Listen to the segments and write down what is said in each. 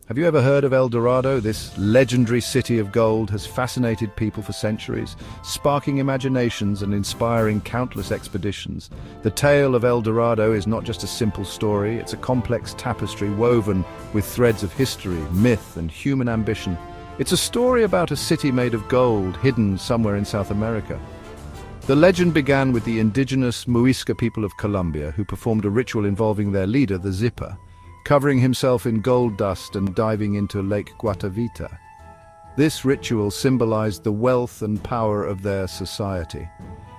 Have you ever heard of ElDorado? This legendary city of gold has fascinated people for centuries, sparking imaginations and inspiring countless expeditions. The tale of ElDorado is not just a simple story, it's a complex tapestry woven with threads of history, myth, and human ambition. It's a story about a city made of gold, hidden somewhere in South America. The legend began with the indigenous Muisca people of Colombia, who performed a ritual involving their leader, the Zipper, covering himself in gold dust and diving into Lake Guatavita. This ritual symbolized the wealth and power of their society,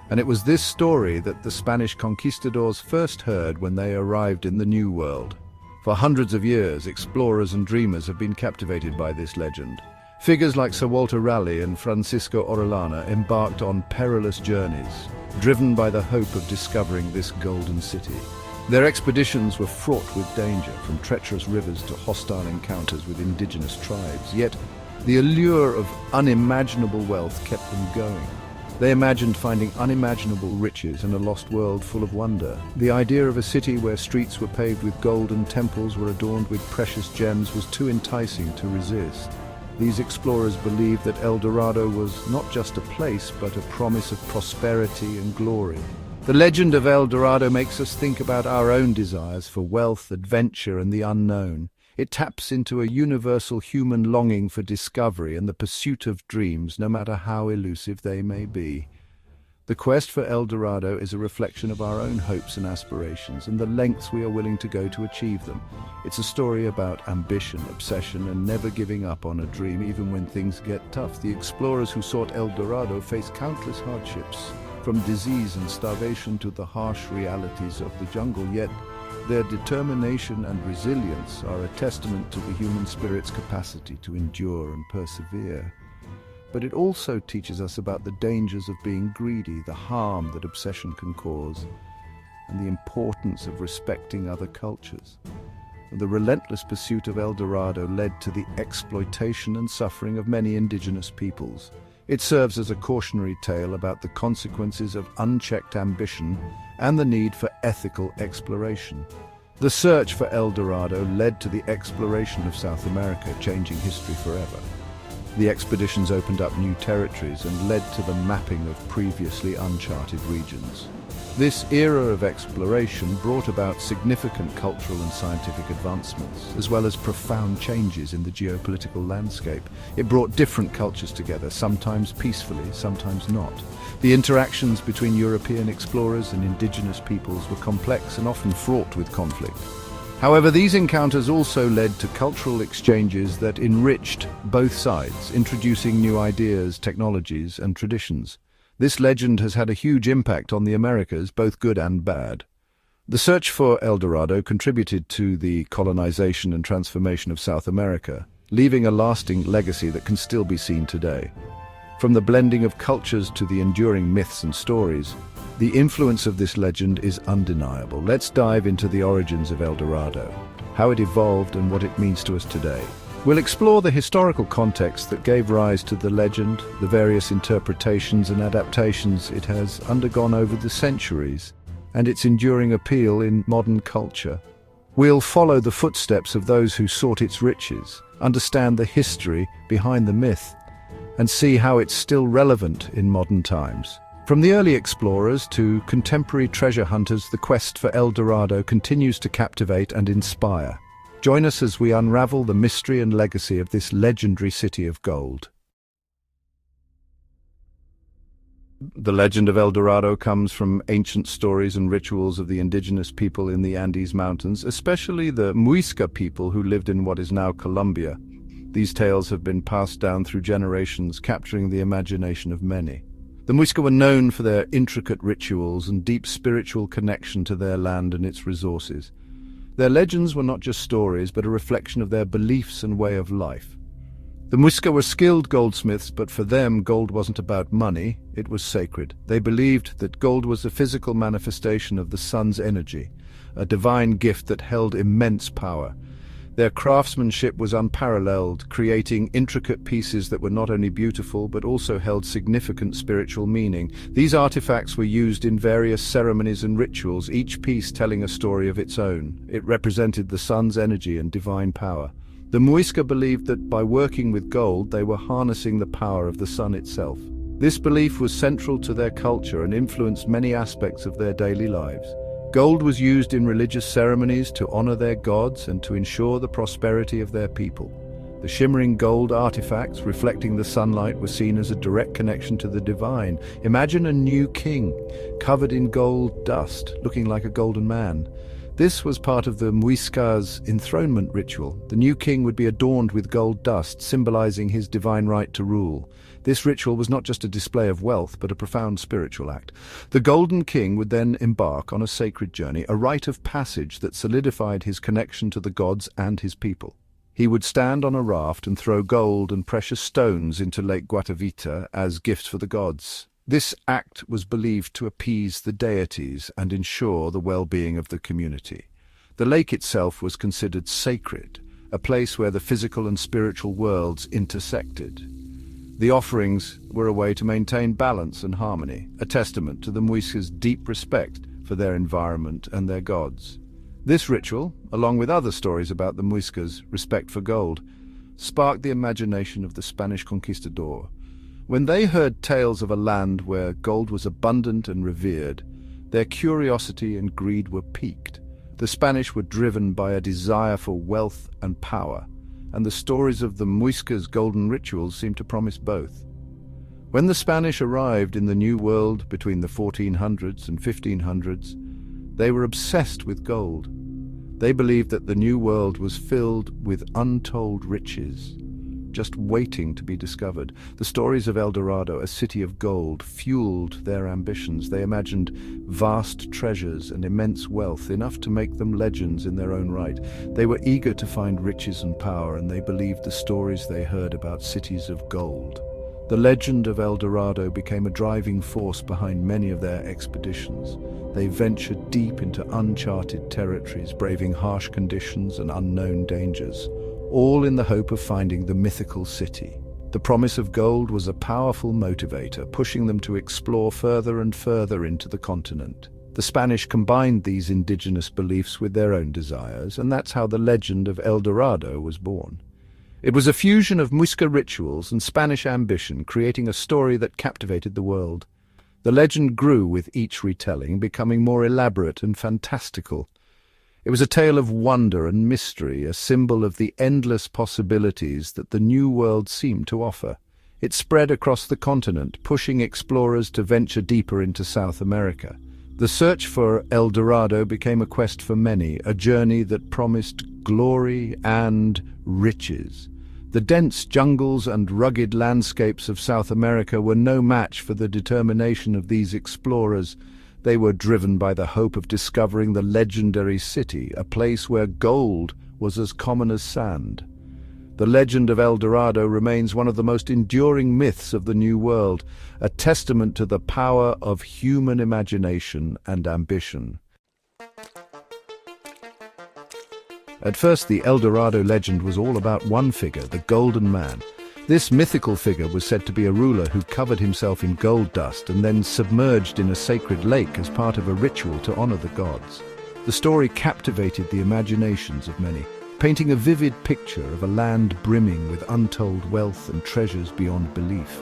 and it was this story that the Spanish conquistadors first heard when they arrived in the New World. For hundreds of years, explorers and dreamers have been captivated by this legend. Figures like Sir Walter Raleigh and Francisco Orellana embarked on perilous journeys, driven by the hope of discovering this golden city. Their expeditions were fraught with danger, from treacherous rivers to hostile encounters with indigenous tribes. Yet, the allure of unimaginable wealth kept them going. They imagined finding unimaginable riches in a lost world full of wonder. The idea of a city where streets were paved with gold and temples were adorned with precious gems was too enticing to resist. These explorers believed that ElDorado was not just a place, but a promise of prosperity and glory. The legend of ElDorado makes us think about our own desires for wealth, adventure, and the unknown. It taps into a universal human longing for discovery and the pursuit of dreams, no matter how elusive they may be. The quest for ElDorado is a reflection of our own hopes and aspirations and the lengths we are willing to go to achieve them. It's a story about ambition, obsession, and never giving up on a dream even when things get tough. The explorers who sought ElDorado faced countless hardships, from disease and starvation to the harsh realities of the jungle, yet their determination and resilience are a testament to the human spirit's capacity to endure and persevere. But it also teaches us about the dangers of being greedy, the harm that obsession can cause, and the importance of respecting other cultures. The relentless pursuit of ElDorado led to the exploitation and suffering of many indigenous peoples. It serves as a cautionary tale about the consequences of unchecked ambition and the need for ethical exploration. The search for ElDorado led to the exploration of South America, changing history forever. The expeditions opened up new territories and led to the mapping of previously uncharted regions. This era of exploration brought about significant cultural and scientific advancements, as well as profound changes in the geopolitical landscape. It brought different cultures together, sometimes peacefully, sometimes not. The interactions between European explorers and indigenous peoples were complex and often fraught with conflict. However, these encounters also led to cultural exchanges that enriched both sides, introducing new ideas, technologies, and traditions. This legend has had a huge impact on the Americas, both good and bad. The search for ElDorado contributed to the colonization and transformation of South America, leaving a lasting legacy that can still be seen today. From the blending of cultures to the enduring myths and stories, the influence of this legend is undeniable. Let's dive into the origins of ElDorado, how it evolved and what it means to us today. We'll explore the historical context that gave rise to the legend, the various interpretations and adaptations it has undergone over the centuries, and its enduring appeal in modern culture. We'll follow the footsteps of those who sought its riches, understand the history behind the myth, and see how it's still relevant in modern times. From the early explorers to contemporary treasure hunters, the quest for ElDorado continues to captivate and inspire. Join us as we unravel the mystery and legacy of this legendary city of gold. The legend of ElDorado comes from ancient stories and rituals of the indigenous people in the Andes Mountains, especially the Muisca people who lived in what is now Colombia. These tales have been passed down through generations, capturing the imagination of many. The Muisca were known for their intricate rituals and deep spiritual connection to their land and its resources. Their legends were not just stories, but a reflection of their beliefs and way of life. The Muisca were skilled goldsmiths, but for them, gold wasn't about money, it was sacred. They believed that gold was a physical manifestation of the sun's energy, a divine gift that held immense power. Their craftsmanship was unparalleled, creating intricate pieces that were not only beautiful but also held significant spiritual meaning. These artifacts were used in various ceremonies and rituals, each piece telling a story of its own. It represented the sun's energy and divine power. The Muisca believed that by working with gold, they were harnessing the power of the sun itself. This belief was central to their culture and influenced many aspects of their daily lives. Gold was used in religious ceremonies to honor their gods and to ensure the prosperity of their people. The shimmering gold artifacts reflecting the sunlight were seen as a direct connection to the divine. Imagine a new king, covered in gold dust, looking like a golden man. This was part of the Muisca's enthronement ritual. The new king would be adorned with gold dust, symbolizing his divine right to rule. This ritual was not just a display of wealth, but a profound spiritual act. The Golden King would then embark on a sacred journey, a rite of passage that solidified his connection to the gods and his people. He would stand on a raft and throw gold and precious stones into Lake Guatavita as gifts for the gods. This act was believed to appease the deities and ensure the well-being of the community. The lake itself was considered sacred, a place where the physical and spiritual worlds intersected. The offerings were a way to maintain balance and harmony, a testament to the Muisca's deep respect for their environment and their gods. This ritual, along with other stories about the Muisca's respect for gold, sparked the imagination of the Spanish conquistador. When they heard tales of a land where gold was abundant and revered, their curiosity and greed were piqued. The Spanish were driven by a desire for wealth and power, and the stories of the Muisca's golden rituals seemed to promise both. When the Spanish arrived in the New World between the 1400s and 1500s, they were obsessed with gold. They believed that the New World was filled with untold riches, just waiting to be discovered. The stories of ElDorado, a city of gold, fueled their ambitions. They imagined vast treasures and immense wealth, enough to make them legends in their own right. They were eager to find riches and power, and they believed the stories they heard about cities of gold. The legend of ElDorado became a driving force behind many of their expeditions. They ventured deep into uncharted territories, braving harsh conditions and unknown dangers, all in the hope of finding the mythical city. The promise of gold was a powerful motivator, pushing them to explore further and further into the continent. The Spanish combined these indigenous beliefs with their own desires, and that's how the legend of ElDorado was born. It was a fusion of Muisca rituals and Spanish ambition, creating a story that captivated the world. The legend grew with each retelling, becoming more elaborate and fantastical. It was a tale of wonder and mystery, a symbol of the endless possibilities that the New World seemed to offer. It spread across the continent, pushing explorers to venture deeper into South America. The search for ElDorado became a quest for many, a journey that promised glory and riches. The dense jungles and rugged landscapes of South America were no match for the determination of these explorers. They were driven by the hope of discovering the legendary city, a place where gold was as common as sand. The legend of ElDorado remains one of the most enduring myths of the New World, a testament to the power of human imagination and ambition. At first, the ElDorado legend was all about one figure, the Golden Man. This mythical figure was said to be a ruler who covered himself in gold dust and then submerged in a sacred lake as part of a ritual to honor the gods. The story captivated the imaginations of many, painting a vivid picture of a land brimming with untold wealth and treasures beyond belief.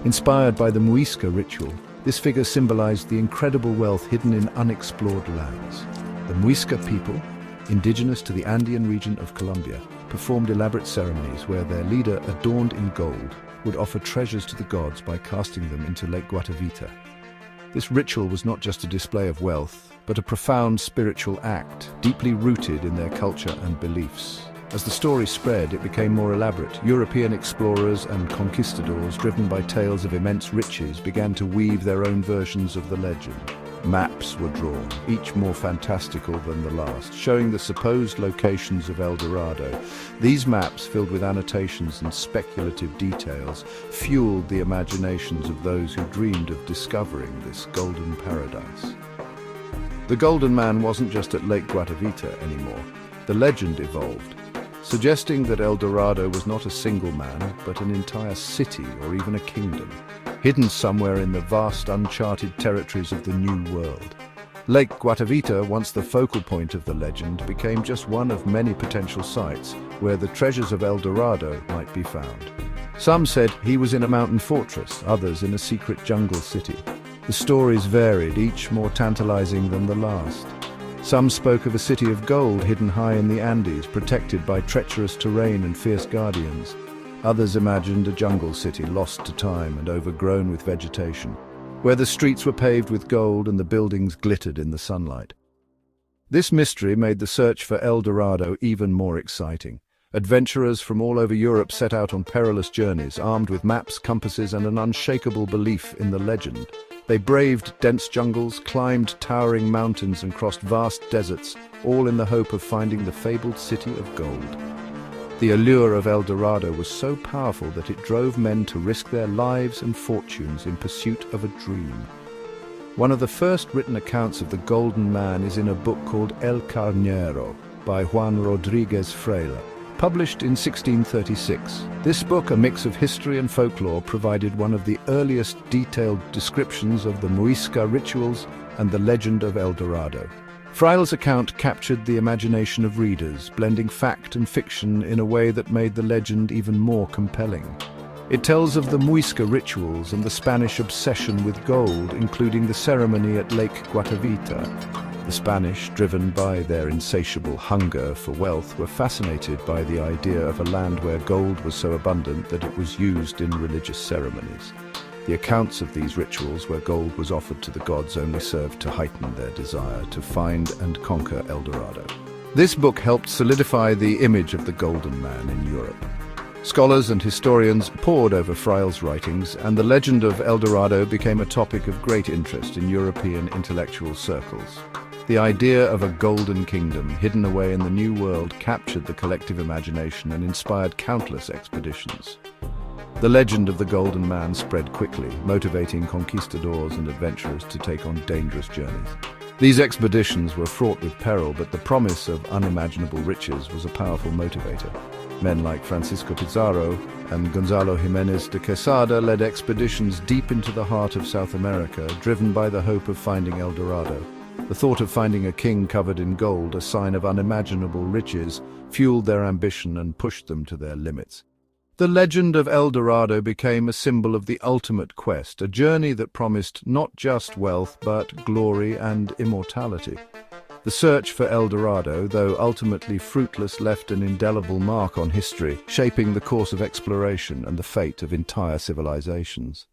Inspired by the Muisca ritual, this figure symbolized the incredible wealth hidden in unexplored lands. The Muisca people, indigenous to the Andean region of Colombia, performed elaborate ceremonies where their leader, adorned in gold, would offer treasures to the gods by casting them into Lake Guatavita. This ritual was not just a display of wealth, but a profound spiritual act, deeply rooted in their culture and beliefs. As the story spread, it became more elaborate. European explorers and conquistadors, driven by tales of immense riches, began to weave their own versions of the legend. Maps were drawn, each more fantastical than the last, showing the supposed locations of ElDorado. These maps, filled with annotations and speculative details, fueled the imaginations of those who dreamed of discovering this golden paradise. The Golden Man wasn't just at Lake Guatavita anymore. The legend evolved, suggesting that ElDorado was not a single man, but an entire city or even a kingdom, hidden somewhere in the vast uncharted territories of the New World. Lake Guatavita, once the focal point of the legend, became just one of many potential sites where the treasures of El Dorado might be found. Some said he was in a mountain fortress, others in a secret jungle city. The stories varied, each more tantalizing than the last. Some spoke of a city of gold hidden high in the Andes, protected by treacherous terrain and fierce guardians. Others imagined a jungle city lost to time and overgrown with vegetation, where the streets were paved with gold and the buildings glittered in the sunlight. This mystery made the search for El Dorado even more exciting. Adventurers from all over Europe set out on perilous journeys, armed with maps, compasses, and an unshakable belief in the legend. They braved dense jungles, climbed towering mountains, and crossed vast deserts, all in the hope of finding the fabled city of gold. The allure of El Dorado was so powerful that it drove men to risk their lives and fortunes in pursuit of a dream. One of the first written accounts of the Golden Man is in a book called El Carnero by Juan Rodriguez Fraile, published in 1636. This book, a mix of history and folklore, provided one of the earliest detailed descriptions of the Muisca rituals and the legend of El Dorado. Fraile's account captured the imagination of readers, blending fact and fiction in a way that made the legend even more compelling. It tells of the Muisca rituals and the Spanish obsession with gold, including the ceremony at Lake Guatavita. The Spanish, driven by their insatiable hunger for wealth, were fascinated by the idea of a land where gold was so abundant that it was used in religious ceremonies. The accounts of these rituals where gold was offered to the gods only served to heighten their desire to find and conquer El Dorado. This book helped solidify the image of the Golden Man in Europe. Scholars and historians pored over Fraile's writings, and the legend of El Dorado became a topic of great interest in European intellectual circles. The idea of a golden kingdom hidden away in the New World captured the collective imagination and inspired countless expeditions. The legend of the Golden Man spread quickly, motivating conquistadors and adventurers to take on dangerous journeys. These expeditions were fraught with peril, but the promise of unimaginable riches was a powerful motivator. Men like Francisco Pizarro and Gonzalo Jimenez de Quesada led expeditions deep into the heart of South America, driven by the hope of finding El Dorado. The thought of finding a king covered in gold, a sign of unimaginable riches, fueled their ambition and pushed them to their limits. The legend of El Dorado became a symbol of the ultimate quest, a journey that promised not just wealth but glory and immortality. The search for El Dorado, though ultimately fruitless, left an indelible mark on history, shaping the course of exploration and the fate of entire civilizations.